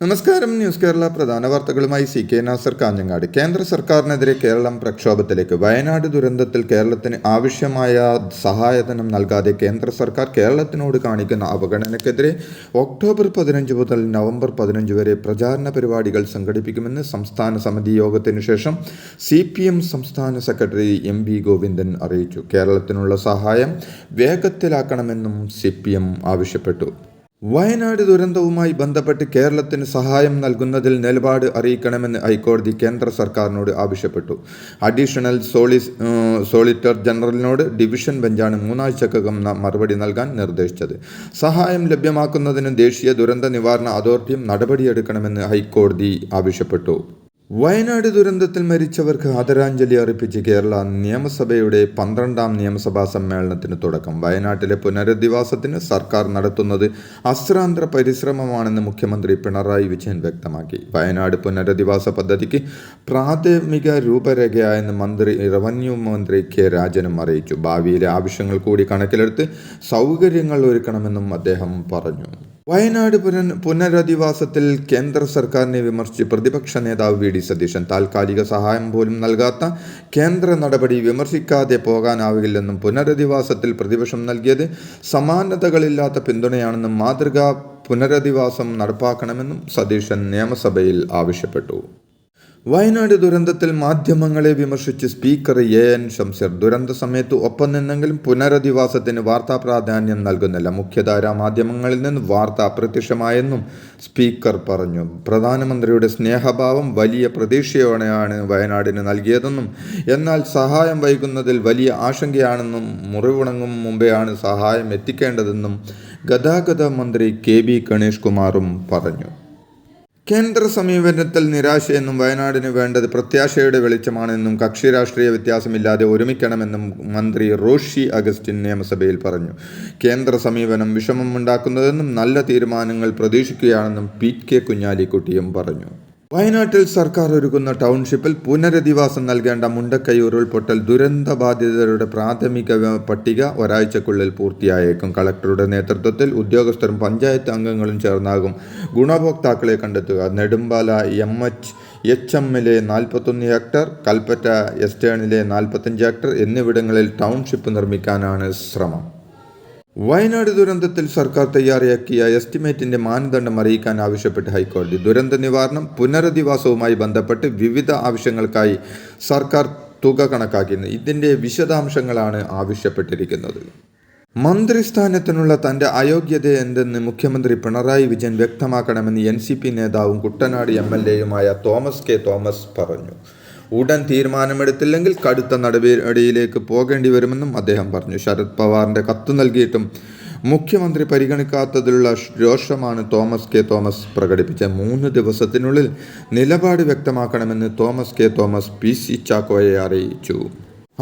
നമസ്കാരം. ന്യൂസ് കേരള പ്രധാന വാർത്തകളുമായി സി കെ നാസർ കാഞ്ഞങ്ങാട്. കേന്ദ്ര സർക്കാരിനെതിരെ കേരളം പ്രക്ഷോഭത്തിലേക്ക്. വയനാട് ദുരന്തത്തിൽ കേരളത്തിന് ആവശ്യമായ സഹായധനം നൽകാതെ കേന്ദ്ര സർക്കാർ കേരളത്തിനോട് കാണിക്കുന്ന അവഗണനയ്ക്കെതിരെ ഒക്ടോബർ 15 മുതൽ നവംബർ 15 വരെ പ്രചാരണ പരിപാടികൾ സംഘടിപ്പിക്കുമെന്ന് സംസ്ഥാന സമിതി യോഗത്തിനു ശേഷം CPM സംസ്ഥാന സെക്രട്ടറി MV ഗോവിന്ദൻ അറിയിച്ചു. കേരളത്തിനുള്ള സഹായം വേഗത്തിലാക്കണമെന്നും CPM ആവശ്യപ്പെട്ടു. വയനാട് ദുരന്തവുമായി ബന്ധപ്പെട്ട് കേരളത്തിന് സഹായം നൽകുന്നതിൽ നിലപാട് അറിയിക്കണമെന്ന് ഹൈക്കോടതി കേന്ദ്ര സർക്കാരിനോട് ആവശ്യപ്പെട്ടു. അഡീഷണൽ സോളിസിറ്റർ ജനറലിനോട് ഡിവിഷൻ ബെഞ്ചാണ് 3 ആഴ്ചക്കകം മറുപടി നൽകാൻ നിർദ്ദേശിച്ചത്. സഹായം ലഭ്യമാക്കുന്നതിന് ദേശീയ ദുരന്ത നിവാരണ അതോറിറ്റിയും നടപടിയെടുക്കണമെന്ന് ഹൈക്കോടതി ആവശ്യപ്പെട്ടു. വയനാട് ദുരന്തത്തിൽ മരിച്ചവർക്ക് ആദരാഞ്ജലി അർപ്പിച്ച് കേരള നിയമസഭയുടെ 12ാം നിയമസഭാ സമ്മേളനത്തിന് തുടക്കം. വയനാട്ടിലെ പുനരധിവാസത്തിന് സർക്കാർ നടത്തുന്നത് അശ്രാന്ത പരിശ്രമമാണെന്ന് മുഖ്യമന്ത്രി പിണറായി വിജയൻ വ്യക്തമാക്കി. വയനാട് പുനരധിവാസ പദ്ധതിക്ക് പ്രാഥമിക രൂപരേഖയായെന്ന് റവന്യൂ മന്ത്രി കെ രാജനും അറിയിച്ചു. ഭാവിയിലെ ആവശ്യങ്ങൾ കൂടി കണക്കിലെടുത്ത് സൗകര്യങ്ങൾ ഒരുക്കണമെന്നും അദ്ദേഹം പറഞ്ഞു. വയനാട് പുനരധിവാസത്തിൽ കേന്ദ്ര സർക്കാരിനെ വിമർശിച്ച് പ്രതിപക്ഷ നേതാവ് VD സതീശൻ താൽക്കാലിക സഹായം പോലും നൽകാത്ത കേന്ദ്ര നടപടി വിമർശിക്കാതെ പോകാനാവില്ലെന്നും പുനരധിവാസത്തിൽ പ്രതിപക്ഷം നൽകിയത് സമാനതകളില്ലാത്ത പിന്തുണയാണെന്നും മാതൃകാ പുനരധിവാസം നടപ്പാക്കണമെന്നും സതീശൻ നിയമസഭയിൽ ആവശ്യപ്പെട്ടു. വയനാട് ദുരന്തത്തിൽ മാധ്യമങ്ങളെ വിമർശിച്ച് സ്പീക്കർ AN ഷംസീർ ദുരന്ത സമയത്ത് ഒപ്പം നിന്നെങ്കിലും പുനരധിവാസത്തിന് വാർത്താ പ്രാധാന്യം നൽകുന്നില്ല. മുഖ്യധാരാ മാധ്യമങ്ങളിൽ നിന്ന് വാർത്ത അപ്രത്യക്ഷമായെന്നും സ്പീക്കർ പറഞ്ഞു. പ്രധാനമന്ത്രിയുടെ സ്നേഹഭാവം വലിയ പ്രതീക്ഷയോടെയാണ് വയനാടിന് നൽകിയതെന്നും എന്നാൽ സഹായം വൈകുന്നതിൽ വലിയ ആശങ്കയാണെന്നും മുറിവുണങ്ങും മുമ്പെയാണ് സഹായം എത്തിക്കേണ്ടതെന്നും ഗതാഗത മന്ത്രി KB ഗണേഷ് കുമാറും പറഞ്ഞു. കേന്ദ്ര സമീപനത്തിൽ നിരാശയെന്നും വയനാടിന് വേണ്ടത് പ്രത്യാശയുടെ വെളിച്ചമാണെന്നും കക്ഷി രാഷ്ട്രീയ വ്യത്യാസമില്ലാതെ ഒരുമിക്കണമെന്നും മന്ത്രി റോഷി അഗസ്റ്റിൻ നിയമസഭയിൽ പറഞ്ഞു. കേന്ദ്ര സമീപനം വിഷമമുണ്ടാക്കുന്നതെന്നും നല്ല തീരുമാനങ്ങൾ പ്രതീക്ഷിക്കുകയാണെന്നും PK കുഞ്ഞാലിക്കുട്ടിയും പറഞ്ഞു. വയനാട്ടിൽ സർക്കാർ ഒരുക്കുന്ന ടൗൺഷിപ്പിൽ പുനരധിവാസം നൽകേണ്ട മുണ്ടക്കൈ ഉരുൾപൊട്ടൽ ദുരന്തബാധിതരുടെ പ്രാഥമിക പട്ടിക ഒരാഴ്ചക്കുള്ളിൽ പൂർത്തിയായേക്കും. കളക്ടറുടെ നേതൃത്വത്തിൽ ഉദ്യോഗസ്ഥരും പഞ്ചായത്ത് അംഗങ്ങളും ചേർന്നാകും ഗുണഭോക്താക്കളെ കണ്ടെത്തുക. നെടുമ്പാല HMലെ 41 ഹെക്ടർ, കൽപ്പറ്റ എസ്റ്റേണിലെ 45 ഹെക്ടർ എന്നിവിടങ്ങളിൽ ടൗൺഷിപ്പ് നിർമ്മിക്കാനാണ് ശ്രമം. വയനാട് ദുരന്തത്തിൽ സർക്കാർ തയ്യാറാക്കിയ എസ്റ്റിമേറ്റിന്റെ മാനദണ്ഡം അറിയിക്കാൻ ആവശ്യപ്പെട്ട് ഹൈക്കോടതി. ദുരന്ത നിവാരണം പുനരധിവാസവുമായി ബന്ധപ്പെട്ട് വിവിധ ആവശ്യങ്ങൾക്കായി സർക്കാർ തുക കണക്കാക്കിയിരുന്നു. ഇതിന്റെ വിശദാംശങ്ങളാണ് ആവശ്യപ്പെട്ടിരിക്കുന്നത്. മന്ത്രിസ്ഥാനത്തിനുള്ള തന്റെ അയോഗ്യത എന്തെന്ന് മുഖ്യമന്ത്രി പിണറായി വിജയൻ വ്യക്തമാക്കണമെന്ന് NCP നേതാവും കുട്ടനാട് MLAയുമായ തോമസ് K തോമസ് പറഞ്ഞു. ഉടൻ തീരുമാനമെടുത്തില്ലെങ്കിൽ കടുത്ത നടപടിയിലേക്ക് പോകേണ്ടി വരുമെന്നും അദ്ദേഹം പറഞ്ഞു. ശരത് പവാറിന്റെ കത്ത് നൽകിയിട്ടും മുഖ്യമന്ത്രി പരിഗണിക്കാത്തതിലുള്ള രോഷമാണ് തോമസ് K തോമസ് പ്രകടിപ്പിച്ച 3 ദിവസത്തിനുള്ളിൽ നിലപാട് വ്യക്തമാക്കണമെന്ന് തോമസ് K തോമസ് PC ചാക്കോയെ അറിയിച്ചു.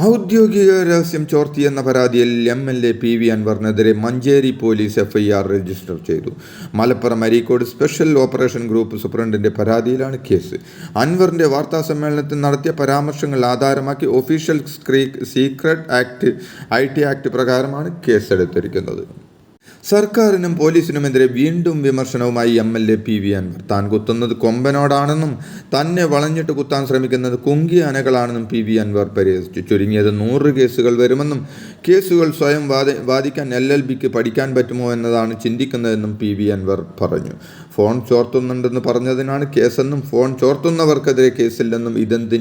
ഔദ്യോഗിക രഹസ്യം ചോർത്തിയെന്ന പരാതിയിൽ MLA PV അൻവറിനെതിരെ മഞ്ചേരി പോലീസ് FIR രജിസ്റ്റർ ചെയ്തു. Malappuram Areekode special operation group സൂപ്രണ്ടിന്റെ പരാതിയിലാണ് കേസ്. അൻവറിന്റെ വാർത്താ സമ്മേളനത്തിൽ നടത്തിയ പരാമർശങ്ങൾ ആധാരമാക്കി official secret act IT act പ്രകാരമാണ് കേസെടുത്തിരിക്കുന്നത്. സർക്കാരിനും പോലീസിനുമെതിരെ വീണ്ടും വിമർശനവുമായി MLA PV അൻവർ. താൻ കുത്തുന്നത് കൊമ്പനോടാണെന്നും തന്നെ വളഞ്ഞിട്ട് കുത്താൻ ശ്രമിക്കുന്നത് കുങ്കിയ അനകളാണെന്നും PV അൻവർ പരിഹസിച്ചു. ചുരുങ്ങിയത് 100 കേസുകൾ വരുമെന്നും കേസുകൾ സ്വയം വാദിക്കാൻ LLBക്ക് പഠിക്കാൻ പറ്റുമോ എന്നതാണ് ചിന്തിക്കുന്നതെന്നും PV അൻവർ പറഞ്ഞു. ഫോൺ ചോർത്തുന്നുണ്ടെന്ന് പറഞ്ഞതിനാണ് കേസെന്നും ഫോൺ ചോർത്തുന്നവർക്കെതിരെ കേസില്ലെന്നും ഇതെന്ത്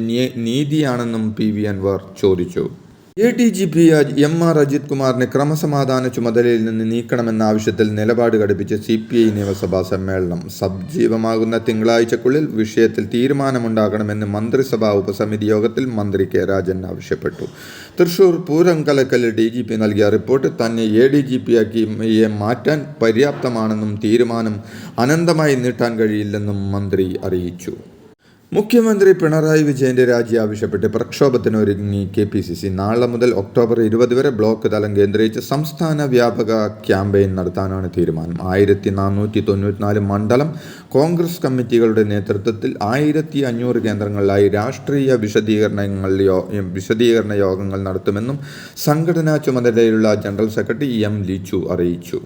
നീതിയാണെന്നും PV അൻവർ ചോദിച്ചു. ADGP MR അജിത് കുമാറിനെ ക്രമസമാധാന ചുമതലയിൽ നിന്ന് നീക്കണമെന്ന ആവശ്യത്തിൽ നിലപാട് ഘടിപ്പിച്ച് CPI നിയമസഭാ സമ്മേളനം. സജീവമാകുന്ന തിങ്കളാഴ്ചക്കുള്ളിൽ വിഷയത്തിൽ തീരുമാനമുണ്ടാകണമെന്ന് മന്ത്രിസഭാ ഉപസമിതി യോഗത്തിൽ മന്ത്രി K രാജൻ ആവശ്യപ്പെട്ടു. തൃശൂർ പൂരം കലക്കൽ DGP നൽകിയ റിപ്പോർട്ട് തന്നെ ADGPയാക്കി മാറ്റാൻ പര്യാപ്തമാണെന്നും തീരുമാനം അനന്തമായി നീട്ടാൻ കഴിയില്ലെന്നും മന്ത്രി അറിയിച്ചു. മുഖ്യമന്ത്രി പിണറായി വിജയന്റെ രാജി ആവശ്യപ്പെട്ട് പ്രക്ഷോഭത്തിനൊരുങ്ങി KPCC. നാളെ മുതൽ ഒക്ടോബർ 20 വരെ ബ്ലോക്ക് തലം കേന്ദ്രീകരിച്ച് സംസ്ഥാന വ്യാപക ക്യാമ്പയിൻ നടത്താനാണ് തീരുമാനം. 1494 മണ്ഡലം കോൺഗ്രസ് കമ്മിറ്റികളുടെ നേതൃത്വത്തിൽ 1500 കേന്ദ്രങ്ങളിലായി രാഷ്ട്രീയ വിശദീകരണ യോഗങ്ങൾ നടത്തുമെന്നും സംഘടനാ ചുമതലയുള്ള ജനറൽ സെക്രട്ടറി M ലിച്ചു അറിയിച്ചു.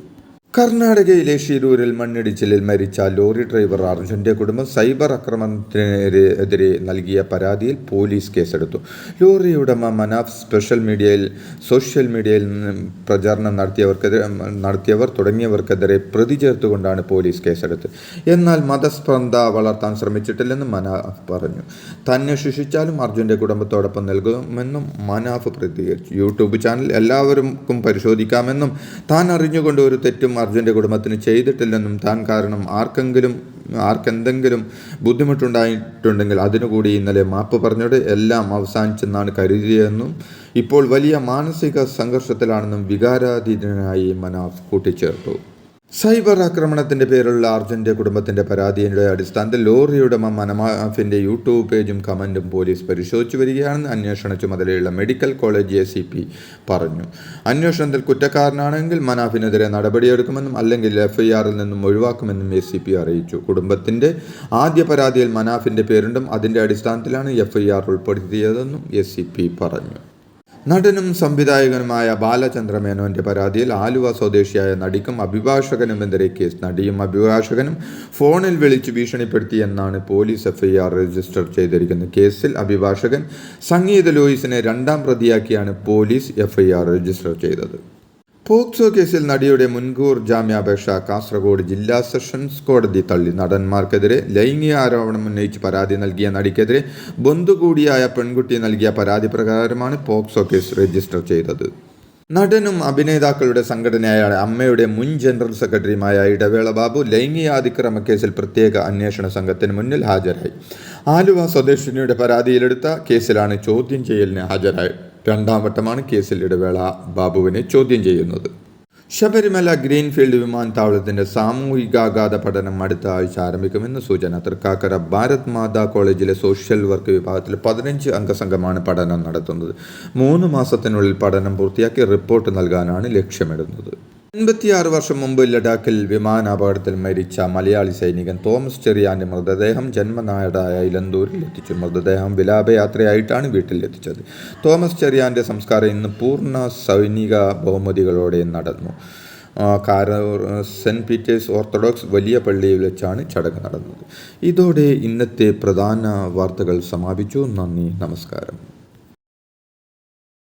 കർണാടകയിലെ ഷിരൂരിൽ മണ്ണിടിച്ചിലിൽ മരിച്ച ലോറി ഡ്രൈവർ അർജുൻ്റെ കുടുംബം സൈബർ ആക്രമണത്തിനെതിരെ നൽകിയ പരാതിയിൽ പോലീസ് കേസെടുത്തു. ലോറി ഉടമ മനാഫ് സോഷ്യൽ മീഡിയയിൽ പ്രചാരണം നടത്തിയവർ തുടങ്ങിയവർക്കെതിരെ പ്രതി ചേർത്തുകൊണ്ടാണ് പോലീസ് കേസെടുത്തത്. എന്നാൽ മതസ്പർദ്ധ വളർത്താൻ ശ്രമിച്ചിട്ടില്ലെന്നും മനാഫ് പറഞ്ഞു. തന്നെ ശിക്ഷിച്ചാലും അർജുൻ്റെ കുടുംബത്തോടൊപ്പം നൽകുമെന്നും മനാഫ് പ്രതികരിച്ചു. യൂട്യൂബ് ചാനൽ എല്ലാവർക്കും പരിശോധിക്കാമെന്നും താൻ അറിഞ്ഞുകൊണ്ട് ഒരു തെറ്റും അർജുൻ്റെ കുടുംബത്തിന് ചെയ്തിട്ടില്ലെന്നും താൻ കാരണം ആർക്കെന്തെങ്കിലും ബുദ്ധിമുട്ടുണ്ടായിട്ടുണ്ടെങ്കിൽ അതിനുകൂടി ഇന്നലെ മാപ്പ് പറഞ്ഞത് എല്ലാം അവസാനിച്ചെന്നാണ് കരുതിയതെന്നും ഇപ്പോൾ വലിയ മാനസിക സംഘർഷത്തിലാണെന്നും വികാരാധീനനായി മനാഫ് കൂട്ടിച്ചേർത്തു. സൈബർ ആക്രമണത്തിൻ്റെ പേരിലുള്ള അർജുൻ്റെ കുടുംബത്തിൻ്റെ പരാതിയുടെ അടിസ്ഥാനത്തിൽ ലോറി ഉടമ മനാഫിൻ്റെ യൂട്യൂബ് പേജും കമൻറ്റും പോലീസ് പരിശോധിച്ചു വരികയാണെന്ന് അന്വേഷണ ചുമതലയുള്ള മെഡിക്കൽ കോളേജ് ACP പറഞ്ഞു. അന്വേഷണത്തിൽ കുറ്റക്കാരനാണെങ്കിൽ മനാഫിനെതിരെ നടപടിയെടുക്കുമെന്നും അല്ലെങ്കിൽ FIRൽ നിന്നും ഒഴിവാക്കുമെന്നും ACP അറിയിച്ചു. കുടുംബത്തിൻ്റെ ആദ്യ പരാതിയിൽ മനാഫിൻ്റെ പേരുണ്ടും അതിൻ്റെ അടിസ്ഥാനത്തിലാണ് FIR ഉൾപ്പെടുത്തിയതെന്നും ACP പറഞ്ഞു. നടനും സംവിധായകനുമായ ബാലചന്ദ്ര മേനോന്റെ പരാതിയിൽ ആലുവ സ്വദേശിയായ നടിക്കും അഭിഭാഷകനുമെതിരെ കേസ്. നടിയും അഭിഭാഷകനും ഫോണിൽ വിളിച്ച് ഭീഷണിപ്പെടുത്തിയെന്നാണ് പോലീസ് FIR രജിസ്റ്റർ ചെയ്തിരിക്കുന്നത്. കേസിൽ അഭിഭാഷകൻ സംഗീത ലൂയിസിനെ രണ്ടാം പ്രതിയാക്കിയാണ് പോലീസ് FIR രജിസ്റ്റർ ചെയ്തത്. പോക്സോ കേസിൽ നടിയുടെ മുൻകൂർ ജാമ്യാപേക്ഷ കാസർഗോഡ് ജില്ലാ സെഷൻസ് കോടതി തള്ളി. നടന്മാർക്കെതിരെ ലൈംഗിക ആരോപണം ഉന്നയിച്ച് പരാതി നൽകിയ നടിക്കെതിരെ ബന്ധു കൂടിയായ പെൺകുട്ടി നൽകിയ പരാതി പ്രകാരമാണ് പോക്സോ കേസ് രജിസ്റ്റർ ചെയ്തത്. നടനും അഭിനേതാക്കളുടെ സംഘടനയായ അമ്മയുടെ മുൻ ജനറൽ സെക്രട്ടറിയുമായ ഇടവേള ബാബു ലൈംഗികാതിക്രമ കേസിൽ പ്രത്യേക അന്വേഷണ സംഘത്തിന് മുന്നിൽ ഹാജരായി. ആലുവ സ്വദേശിനിയുടെ പരാതിയിലെടുത്ത കേസിലാണ് ചോദ്യം ചെയ്യലിന് ഹാജരായി. രണ്ടാം വട്ടമാണ് കേസിൽ ഇടവേള ബാബുവിനെ ചോദ്യം ചെയ്യുന്നത്. ശബരിമല ഗ്രീൻഫീൽഡ് വിമാനത്താവളത്തിൻ്റെ സാമൂഹികാഘാത പഠനം അടുത്ത ആഴ്ച ആരംഭിക്കുമെന്ന് സൂചന. തൃക്കാക്കര ഭാരത് മാതാ കോളേജിലെ സോഷ്യൽ വർക്ക് വിഭാഗത്തിൽ 15 അംഗ സംഘമാണ് പഠനം നടത്തുന്നത്. 3 മാസത്തിനുള്ളിൽ പഠനം പൂർത്തിയാക്കി റിപ്പോർട്ട് നൽകാനാണ് ലക്ഷ്യമിടുന്നത്. 86 വർഷം മുമ്പ് ലഡാക്കിൽ വിമാനാപകടത്തിൽ മരിച്ച മലയാളി സൈനികൻ തോമസ് ചെറിയാൻ്റെ മൃതദേഹം ജന്മനാടായ ഇലന്തൂരിൽ എത്തിച്ചു. മൃതദേഹം വിലാപയാത്രയായിട്ടാണ് വീട്ടിലെത്തിച്ചത്. തോമസ് ചെറിയാൻ്റെ സംസ്കാരം ഇന്ന് പൂർണ്ണ സൈനിക ബഹുമതികളോടെ നടന്നു. കാരൂർ സെൻറ്റ് പീറ്റേഴ്സ് ഓർത്തഡോക്സ് വലിയ പള്ളിയിൽ വെച്ചാണ് ചടങ്ങ് നടന്നത്. ഇതോടെ ഇന്നത്തെ പ്രധാന വാർത്തകൾ സമാപിച്ചു. നന്ദി, നമസ്കാരം.